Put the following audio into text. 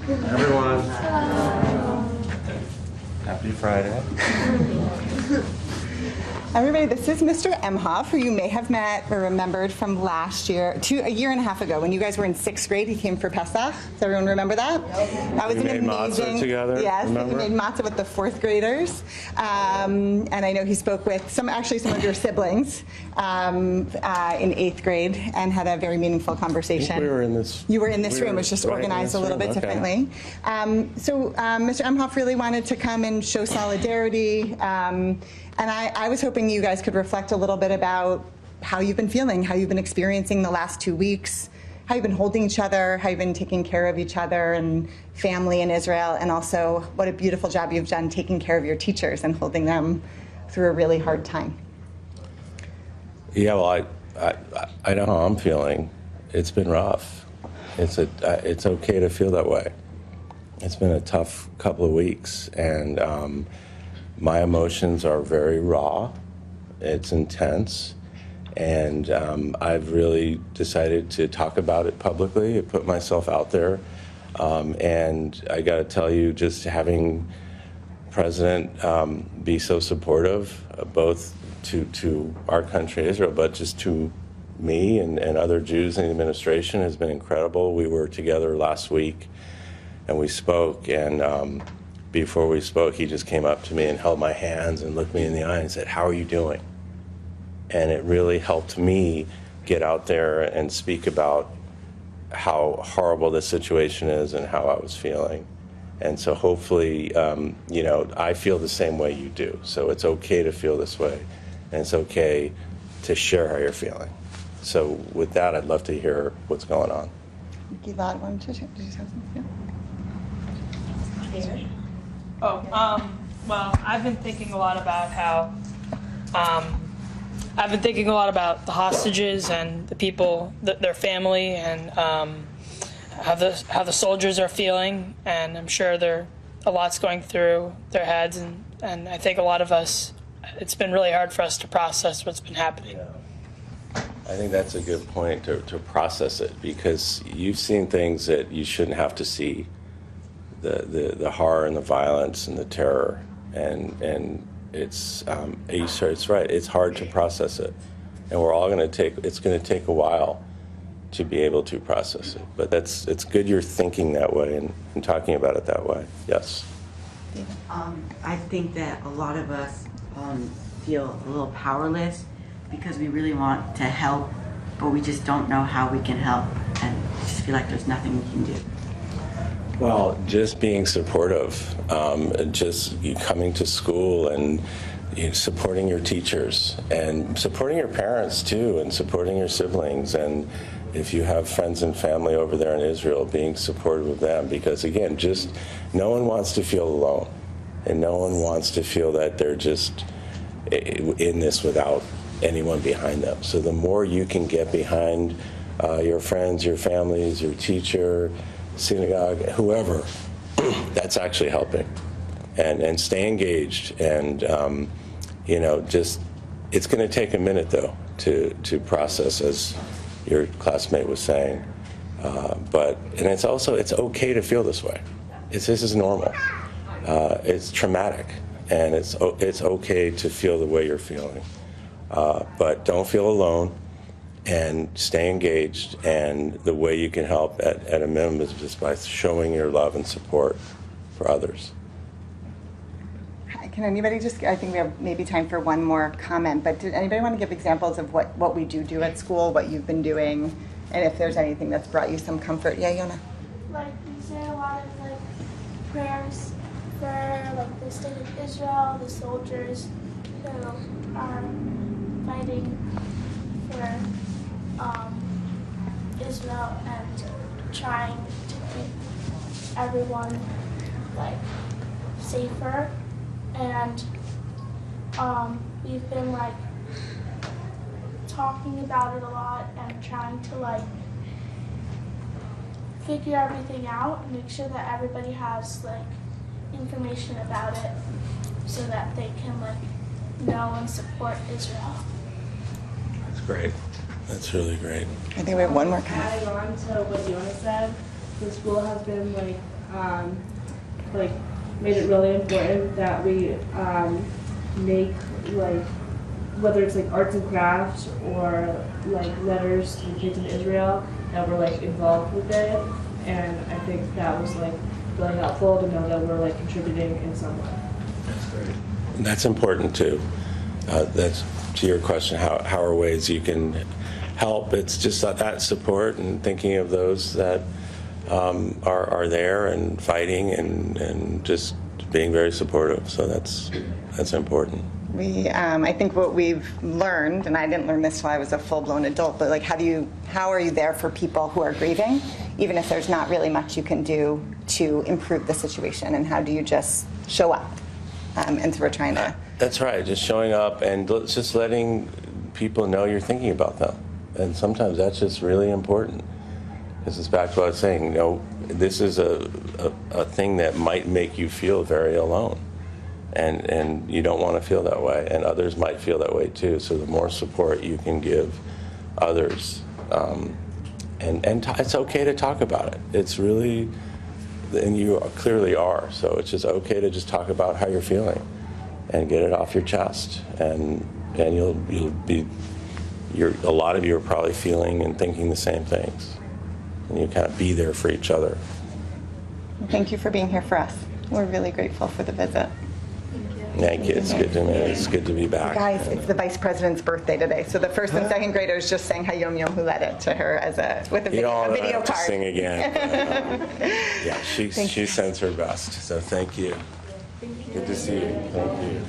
Everyone. Happy Friday. Everybody, this is Mr. Emhoff, who you may have met or remembered from last year, a year and a half ago, when you guys were in 6th grade. He came for Pesach. Does everyone remember that? That was We made amazing. matzah together, Yes, remember? he made matzah with the 4th graders, and I know he spoke with some of your siblings in 8th grade and had a very meaningful conversation. We were in this. You were in this room. It was just right in organized this a little room, bit okay. differently. So Mr. Emhoff really wanted to come and show solidarity. And I was hoping you guys could reflect a little bit about how you've been feeling, how you've been experiencing the last 2 weeks, how you've been holding each other, how you've been taking care of each other and family in Israel, and also what a beautiful job you've done taking care of your teachers and holding them through a really hard time. Yeah, well, I know how I'm feeling. It's been rough. It's okay to feel that way. It's been a tough couple of weeks, and my emotions are very raw. It's intense, and I've really decided to talk about it publicly, put myself out there, and I got to tell you, just having President be so supportive, both to our country, Israel, but just to me and other Jews in the administration has been incredible. We were together last week, and we spoke, and before we spoke, he just came up to me and held my hands and looked me in the eye and said, "How are you doing?" And it really helped me get out there and speak about how horrible this situation is and how I was feeling. And so hopefully, I feel the same way you do. So it's okay to feel this way, and it's okay to share how you're feeling. So with that, I'd love to hear what's going on. Gilad, why don't you say something? Yeah. Well, I've been thinking a lot about how, the hostages and the people, their family, and how the soldiers are feeling, and I'm sure a lot's going through their heads, and I think a lot of us, it's been really hard for us to process what's been happening. I think that's a good point to process it, because you've seen things that you shouldn't have to see. The horror and the violence and the terror, and it's right. It's hard to process it, and we're all it's going to take a while to be able to process it. But it's good you're thinking that way and talking about it that way. Yes. I think that a lot of us feel a little powerless because we really want to help, but we just don't know how we can help, and just feel like there's nothing we can do. Well, just being supportive, just coming to school and supporting your teachers and supporting your parents too, and supporting your siblings, and if you have friends and family over there in Israel, being supportive of them, because again, just no one wants to feel alone, and no one wants to feel that they're just in this without anyone behind them. So the more you can get behind your friends, your families, your teacher, synagogue, whoever, that's actually helping, and stay engaged, and just it's going to take a minute though to process, as your classmate was saying, and it's okay to feel this way. This is normal. It's traumatic, and it's okay to feel the way you're feeling, but don't feel alone. And stay engaged, and the way you can help at a minimum is just by showing your love and support for others. Can anybody I think we have maybe time for one more comment, but did anybody want to give examples of what we do at school, what you've been doing, and if there's anything that's brought you some comfort? Yeah, Yona? Like, we say a lot of prayers for the state of Israel, the soldiers who are fighting for Israel, and trying to keep everyone safer, and we've been talking about it a lot and trying to figure everything out and make sure that everybody has information about it so that they can know and support Israel. That's great. That's really great. I think we have one more comment. Adding on to what Yona said, the school has been like made it really important that we make like whether it's like arts and crafts or like letters to the kids in Israel that were like involved with it, and I think that was like really helpful to know that we're like contributing in some way. That's important too. That's to your question. How are ways you can help? It's just that support and thinking of those that are there and fighting and just being very supportive. So that's important. I think what we've learned, and I didn't learn this till I was a full-blown adult, but like how are you there for people who are grieving, even if there's not really much you can do to improve the situation, and how do you just show up? And so we're trying to. That's right. Just showing up and just letting people know you're thinking about them, and sometimes that's just really important. This is back to what I was saying. You know, this is a thing that might make you feel very alone. And you don't want to feel that way, and others might feel that way too. So the more support you can give others, it's okay to talk about it. It's really, and you clearly are. So it's just okay to just talk about how you're feeling, and get it off your chest. And you'll be, a lot of you are probably feeling and thinking the same things, and you kind of be there for each other. Thank you for being here for us. We're really grateful for the visit. Thank you. It's good to be back. Guys, it's the vice president's birthday today, so the first and second graders just sang Hayom Yom Huleret to her with a You don't video have to card. sing again. But, yeah, she sends her best. So thank you. Good to see you. Thank you.